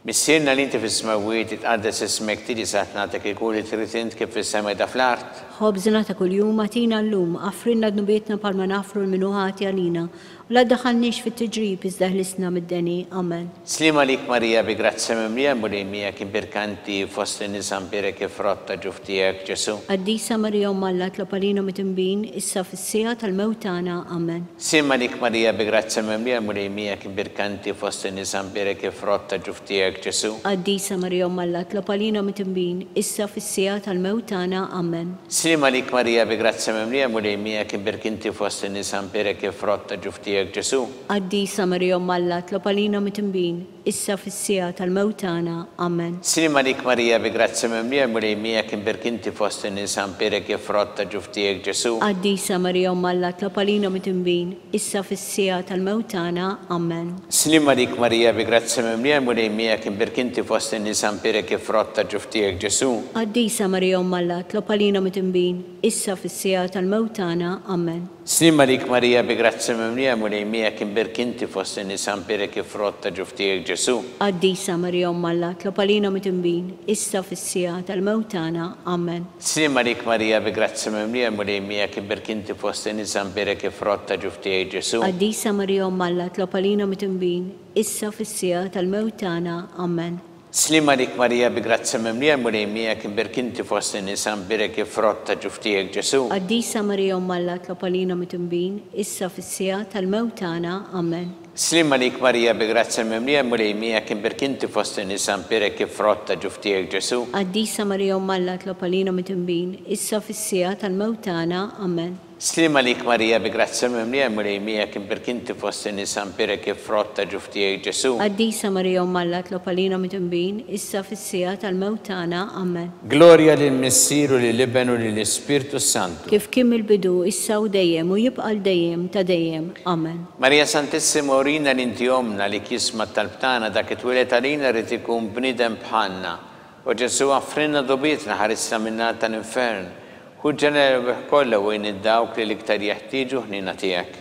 Missierna li inti fis-smawiet itqaddes ismek tiġi saħt nagħtek il-kuli trid int kif fis-sema da fl-art. Ħobżna ta' kuljum atina llum, għaffrinna dnubietna palma nafru l-minuħati għalina. U la ddaħħalniex fit-tiġrib iżda ħlisna mid-deni. Amen. Slima lik Marija bi grazzi mimlija mulejmija kien birkanti fost in-nisan pirek frotta ġuftijek Ġesu. Qaddisa Marija Umma Alla tlob għalina mitnbin, issa fis-sija tal-mewt tagħna. Amen. Slima lik Marija bi grazzi mimlija mulejmija kien birkanti fost in-nisan pirek frotta ġuftijek Ġesu. Qaddisa Marija Umma Alla tlob għalina mitnbin, issa fis-sija tal-mewt tagħna. Amen. Slima lik Marija bi grazzi mimlija mulejmija kien birkinti fost in-nisan pirek frotta ġuftijek Ġesu. Qaddisa Marija Umma Alla tlob għalina mitnbin, issa fis-sija tal-mewt tagħna. Amen. Slima lik Marija bi grazzi mimlija mulejmija kien birkinti fost in-nisan pirek frotta ġuftijek Ġesu. Qaddisa Marija Umma Alla tlob għalina mitnbin, issa fis-sija tal-mewt tagħna. Amen. Slima lik Marija bi grazzi mimlija mulejmija kien birkinti fost in-nisan pirek frotta ġuftijek Ġesu. Qaddisa Marija Umma Alla tlob għalina mitnbin, issa fis-sija tal-mewt tagħna. Amen. Slima lik Marija bi grazzi mimlija mulejmija kien birkinti fost in-nisan pirek frotta ġuftijek Ġesu. Qaddisa Marija Umma Alla tlob għalina mitnbin, issa fis-sija tal-mewt tagħna. Amen. Slima lik Marija bi grazzi mimlija mulejmija kien birkinti fost in-nisan pirek frotta ġuftijek Ġesu. Qaddisa Marija Umma Alla tlob għalina mitnbin, issa fis-sija tal-mewt tagħna. Amen. Slima lik Marija bi grazzi mimlija mulejmija kien birkinti fost in-nisan pirek frotta ġuftijek Ġesu. Qaddisa Marija Umma Alla tlob għalina mitnbin, issa fis-sija tal-mewt tagħna. Amen. Slima lik Marija bi grazzi mimlija mulejmija kien birkinti fost in-nisan pirek frotta ġuftijek Ġesu. Qaddisa Marija Umma Alla tlob għalina mitnbin, issa fis-sija tal-mewt tagħna. Amen. Slima lik Marija bi grazzi mimlija mulejmija kien birkinti fost in-nisan pirek frotta ġuftijek Ġesu. Qaddisa Marija Umma Alla tlob għalina mitnbin, issa fis-sija tal-mewt tagħna. Amen. Gloria lill-Missir u lill-Iben u lill-Ispirtu Santu. Kif kien mill-bidu, issa u dejjem u jibqa' dejjem ta' dejjem. Amen. Marija Santissima urina li inti omna li kisma tal-btana dak it-twilet għalina rrid ikun bniedem bħalna. U Ġesu għaffrinna dobietna ħarisna minna tal-infern. U ġenerew kollha wejn id-dawk li l-iktar jeħtieġu ħnina tiegħek.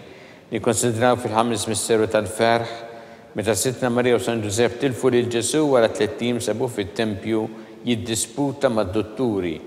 Nikkonsidraw fil-ħames misteru tal-ferħ meta Sittna Marija u San Ġusepp tilfu lil Ġesu wara 3 ijiem sabuh fit-tempju jiddisputa mad-dotturi.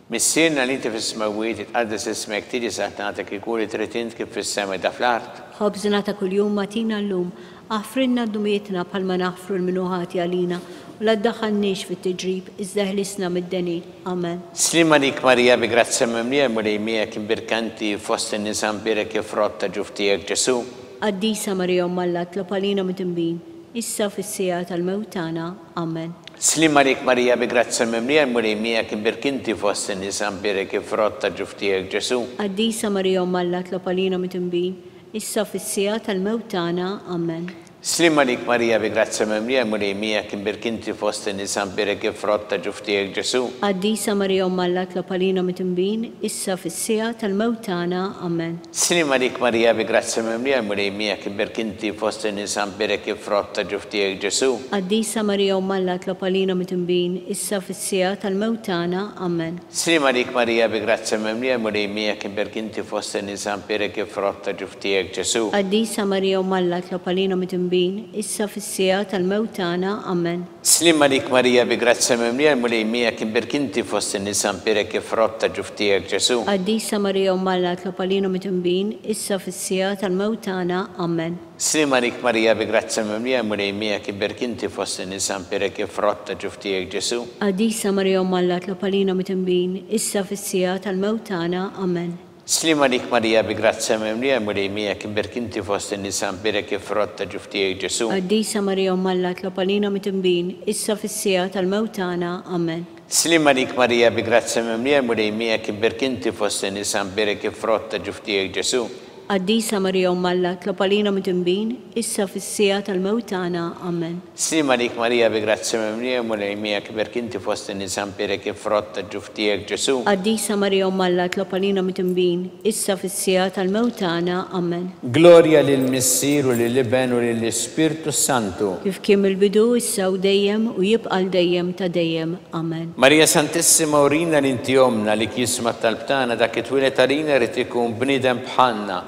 Missierna li inti fis-smawiet itqaddes ismek tiġi saħt nagħtek il-kuli trid int kif fis-sema da fl-art. Ħobżna ta' kuljum atina llum, għaffrinna dnubietna bħalma naħfru l-minuħati għalina u la ddaħħalniex fit-tiġrib iżda ħlisna mid-deni. Amen. Slima lik Marija bi grazzi mimlija mulejmija kien birkanti fost in-nisan pirek frotta ġuftijek Ġesu. Qaddisa Marija Umma Alla tlob għalina mitnbin, issa fis-sija tal-mewt tagħna. Amen. Slima lik Marija bi grazzi mimlija mulejmija kien birkinti fost in-nisan pirek frotta ġuftijek Ġesu. Qaddisa Marija Umma Alla tlob għalina mitnbin, issa fis-sija tal-mewt tagħna. Amen. Slima lik Marija bi grazza memlija mulejmija kim berkinti fost in-nisa mberek frotta ġuftijek Ġesu. Qaddisa Marija Umm Alla tlopalina mitnbin, issa fis-sija tal-mewtana. Amen. Slima lik Marija bi grazza memlija mulejmija kim berkinti fost in-nisa mberek frotta ġuftijek Ġesu. Qaddisa Marija Umm Alla tlopalina mitnbin, issa fis-sija tal-mewtana. Amen. Slima lik Marija bi grazza memlija mulejmija kim berkinti fost in-nisa mberek frotta ġuftijek Ġesu. Qaddisa Marija Umm Alla tlopalina mitnbin, issa fis-sija tal-mewtana. Amen. Slima lik Marija bi grazza memlija mulejmija kim berkinti fost in-nisa mberek frotta ġuftijek Ġesu. Qaddisa Marija Umm Alla tlopalina mitnbin, issa fis-sija tal-mewtana. Amen. Slima lik Marija bi grazza memlija mulejmija kim berkinti fost in-nisa mberek frotta ġuftijek Ġesu. Qaddisa Marija Umm Alla tlopalina mitnbin, issa fis-sija tal-mewtana. Amen. Slima lik Marija bi grazza memlija mulejmija kim berkinti fost in-nisa mberek frotta ġuftijek Ġesu. Qaddisa Marija Umm Alla tlopalina mitnbin, issa fis-sija tal-mewtana. Amen. Slima lik Marija bi grazza memlija mulejmija kim berkinti fost in-nisa mberek frotta ġuftijek Ġesu. Qaddisa Marija Umm Alla tlopalina mitnbin, issa fis-sija tal-mewtana. Amen. Slima lik Marija bi grazza memlija mulejmija kim berkinti fost in-nisa mberek frotta ġuftijek Ġesu. Qaddisa Marija Umm Alla tlopalina mitnbin, issa fis-sija tal-mewtana. Amen. Gloria lill-Missier u lill-Iben u lill-Ispirtu Santu. Kif kien il-bidu, issa u dejjem u jibqa' dejjem ta' dejjem. Amen. Marija Santissima urina l-inti omna li kisma talbtana dak it-twilet tarina rrit ikun bnidem bħalna.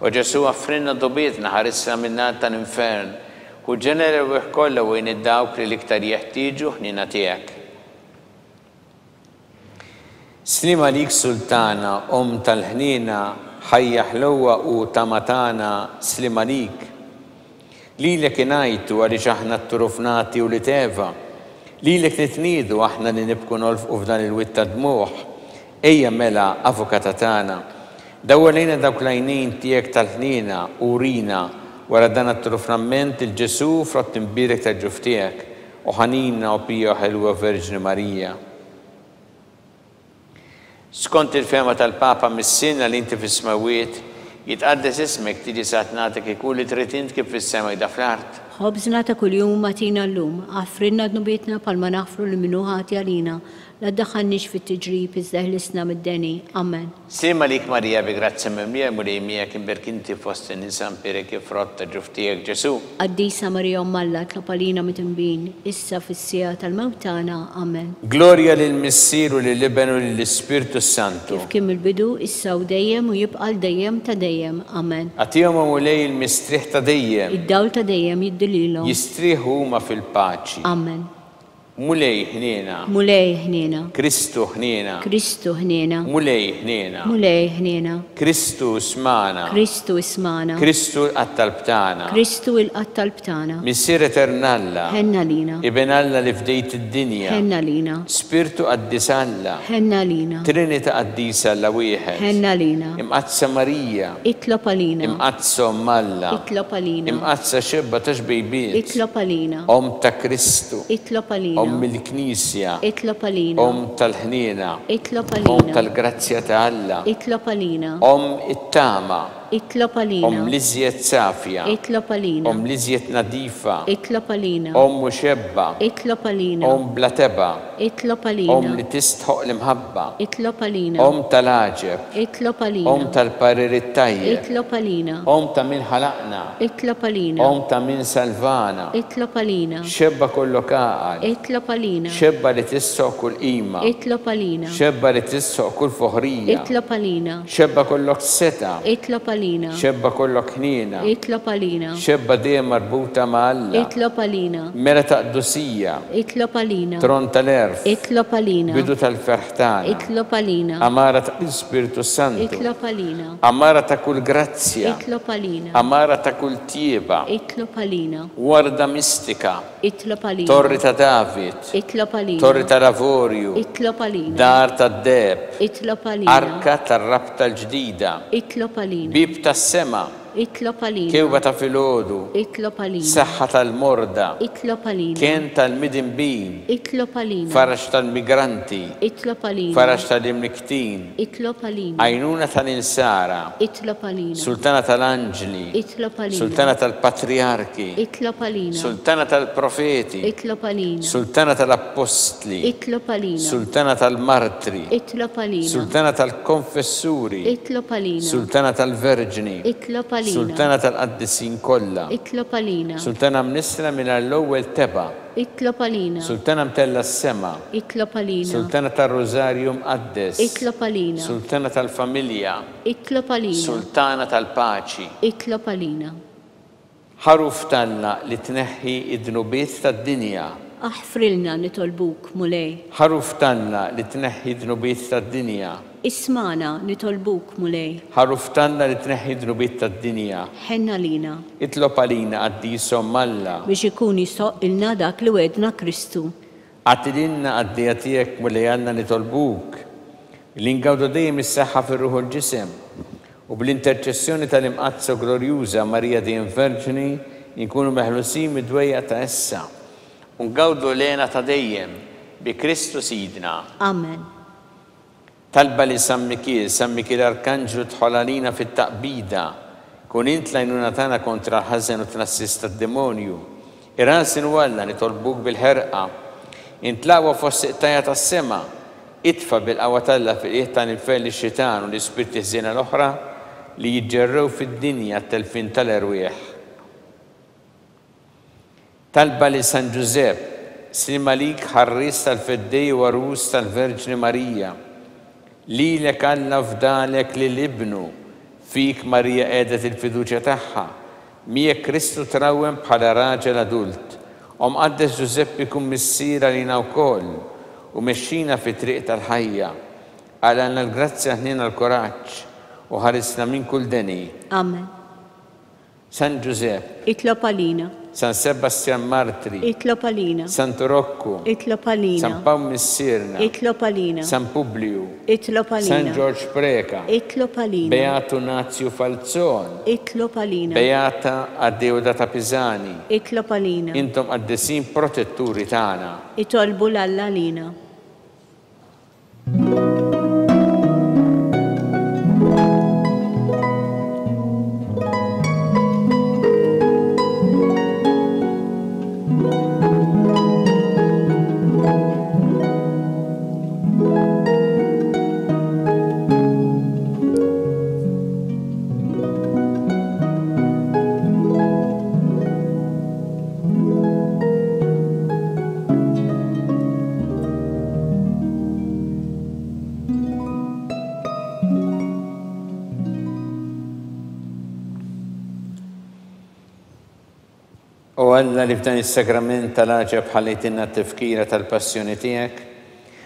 U Ġesu għaffrinna dobietna ħarissa minnat tal-infern u ġenera u kolla u id-dawk li liktar jeħtieġu ħnina tiegħek. Slima lik Sultana, tal-ħnina, ħajja ħlowa u tamatana, slima lik. Lilek inajtu għaliex aħna t-turufnati u li teva. Lilek nitnidu aħna li nibku nolfqu f'dan il-witta dmuħ. Ejja mela avukata tagħna. Dawwalejna dawk lajnin tiegħek tal-ħnina u rina wara dan it-trufnament il-Ġesu frott imbirek tal-ġuf tiegħek u ħanina u pija ħelwa Verġni Marija. Skont il-fema tal-Papa mis-sina li inti fis-smawiet jitqaddes ismek tiġi saħt nagħtek ikun li trid int kif fis-sema jda fl-art. Ħobżna ta' kuljum matina llum, għaffrinna dnubietna palma naħfru li minnu ħati għalina, la ddaħħalniex fit-tiġrib iżda ħlisna mid-deni. Amen. Slima lik Marija bi grazza memlija mulejmija kim berkinti fost in-nisa mberek frotta ġuf tiegħek Ġesu. Qaddisa Marija Umm Alla tlopalina mitnbin, issa fis-sija tal-mewtana. Amen. Gloria lill-Missier u lill-Iben u lill-Ispirtu Santu. Kif kien il-bidu, issa u dejjem u jibqa' dejjem ta' dejjem. Amen. Għatihom mulej il-mistrieħ ta' dejjem. Id-dawl ta' dejjem jiddililhom. Jistrieħu huma fil-paċi. Amen. Mulej ħniena. Mulej ħniena. Kristu ħniena. Kristu ħniena. Mulej ħniena. Mulej ħniena. Kristu smana. Kristu ismana. Kristu għattalbtana. Kristu il-qattalbtana. Missier eternalla. Ħenna lina. Ibenalla li fdejt id-dinja. Ħenna lina. Spirtu qaddisalla. Ħenna lina. Trinita qaddisalla wieħed. Ħenna lina. Imqazza Marija. Itlopalina. Imqazza Malla. Itlopalina. Imqazza xebba tax bejbiet. Itlopalina. Ta' Kristu. Itlopalina. Il-Knisja. Itlopalina. Tal-ħnina. Itlopalina. Tal-grazzja ta' Alla. Itlopalina. It-tama. Itlopalina. Liżjed safja. Itlopalina. Liżjed nadifa. Itlopalina. Muxebba. Itlopalina. Blateba. Itlopalina. Li tistħoq l-imħabba. Itlopalina. Tal-aġeb. Itlopalina. Tal-parir it-tajjeb. Itlopalina. Ta' min ħalaqna. Itlopalina. Ta' min salvana. Itlopalina. Xebba kollu kaqal. Itlopalina. Xebba li tissoq kull qima. Itlopalina. Xebba li tissoq kull foħrija. Itlopalina. Xebba kollok seta. Itlopalina. Xebba kollok ħnina. Itlopalina. Xebba dejjem marbuta ma' Alla. Itlopalina. Mera ta' qdusija. Itlopalina. Tron tal-erf. Itlopalina. Bidu tal-ferħ tagħna. Itlopalina. Amara ta' l-Ispirtu Santu. Itlopalina. Amara ta' kull grazzja. Itlopalina. Amara ta' kull tieba. Itlopalina. Warda mistika. Itlopalina. Torri ta' David. Itlopalina. Torri ta' Lavorju. Itlopalina. Dar ta' Deb. Itlopalina. Arka tar-rabta l-ġdida. Itlopalina. Bib tas-sema. Itlob għalina. Kewba ta' filgħodu. Itlob għalina. Saħħa tal-morda. Itlob għalina. Kien tal-midinbin. Itlob għalina. Farax tal-migranti. Itlob għalina. Farax tal-imniktin. Itlob għalina. Għajnuna tal-insara. Itlob għalina. Sultana tal-anġli. Itlob għalina. Sultana tal-patriarki. Itlob għalina. Sultana tal-profeti. Itlob għalina. Sultana tal-appostli. Itlob għalina. Sultana tal-martri. Itlob għalina. Sultana tal-konfessuri. Itlob għalina. Sultana tal-verġni. Itlob għalina. Sultana tal-qaddisin kollha. Itlob għalina. Sultana mnisra minn l-ewwel teba. Itlob għalina. Sultana mtella s-sema. Itlob għalina. Sultana tal-Rożarju mqaddes. Itlob għalina. Sultana tal-familja. Itlob għalina. Sultana tal-paċi. Itlob għalina. Ħaruf tanna li tneħħi id-dnubiet tad-dinja. Aħfrilna nitolbuk mulej. Ħaruf tanna li tneħħi id-dnubiet tad-dinja. Ismana nitolbuk mulej. Ħaruf tanna li tneħħi id-dnubiet tad-dinja. Ħenna lina. Itlob għalina għaddisom Alla. Biex ikun jisoq ilna dak li wedna Kristu. Għatidinna għaddija tiegħek mulej għandna nitolbuk. Li ngawdu dejjem is-saħħa fir-ruħ u l-ġisem. U bl-interċessjoni tal-imqazza glorjuża Marija dejjem Verġini nkunu meħlusin mid-dwejja ta' issa. U ngawdu lena ta' dejjem bi Kristu Sidna. Amen. Talba li San Mikil Arkanġlu tħolalina fit-taqbida, kun int lajnuna tagħna kontra l-ħażen u tnassis tad-demonju. Irasin Alla nitolbuk bil-ħerqa, intlaqwa fost iqtajja tas-sema, itfa bil-qawwa talla fil-qiegħ il-fel ix-xitan u l-ispirti ħżiena l-oħra li jiġġerrew fid-dinja t-telfin tal-erwieħ. Talba li San Giuseppe, Slimalik ħarris tal-feddej u arus tal-Verġni Marija, lilek Alla fdalek li l-ibnu, fik Marija qiegħdet il-fiduċja tagħha, miegħek Kristu trawwem bħala raġel adult, mqaddes Giuseppe kun missiera lina wkoll u mexxina fi triq tal-ħajja, għalna l-grazzja ħnina l-kuraġġ u ħarisna minn kull deni. Amen. San Giuseppe. Itlob għalina. San Sebastian Martri. Itlob għalina. San Turokku. Itlob għalina. San Pawl Missirna. Itlob għalina. San Publiu. Itlob għalina. San George Preka. Itlob għalina. Beato Nazio Falzon. Itlob għalina. Beata Addeodata Pisani. Itlob għalina. Intom għaddesin protetturi tagħna. Itolbu l-Alla għalina. U Alla li f'dan is-sagrament tal-aġeb ħallejtinna t-tifkira tal-passjoni tiegħek,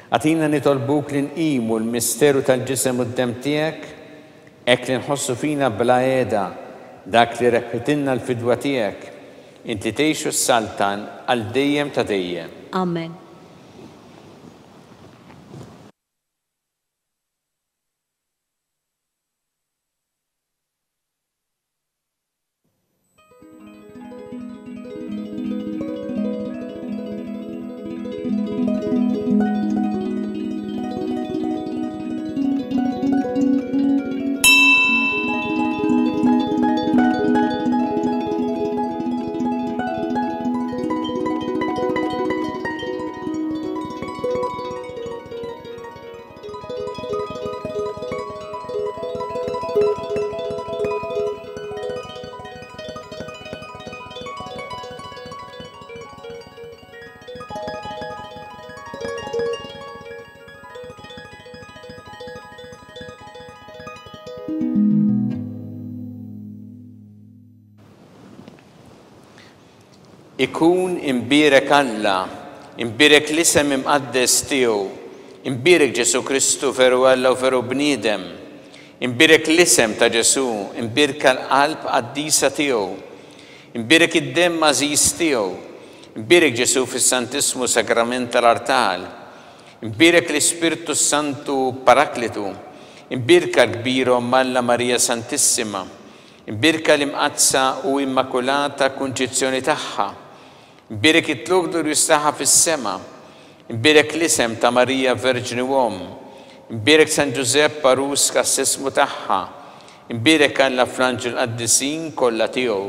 għatina nitolbuk li nqimu l-misteru tal-ġisem u d-dem tiegħek, hekk li nħossu fina bla qiegħda dak li rebħitilna l-fidwa tiegħek, inti tgħixu s-saltan għal dejjem ta' dejjem. Amen. Ikun imbirek Alla, imbirek l-isem imqaddes tiegħu, imbirek Ġesu Kristu veru Alla u veru bniedem, imbirek l-isem ta' Ġesu, imbirek l-qalb qaddisa tiegħu, imbirek id-dem mażiż tiegħu, imbirek Ġesu fis-Santismu Sagrament tal-Artal, imbirek l-Ispirtu Santu Paraklitu, imbirka l-kbira Alla Marija Santissima, Imbirka l-imqazza u immakulata kunċizzjoni tagħha. Imbirek it-tlugdu jistaħa fis-sema. Imbirek l-isem ta' Marija Verġni Uom. Imbirek San Giuseppe Parus kas-sismu tagħha. Imbirek Alla fl-anġel qaddisin kollha tiegħu.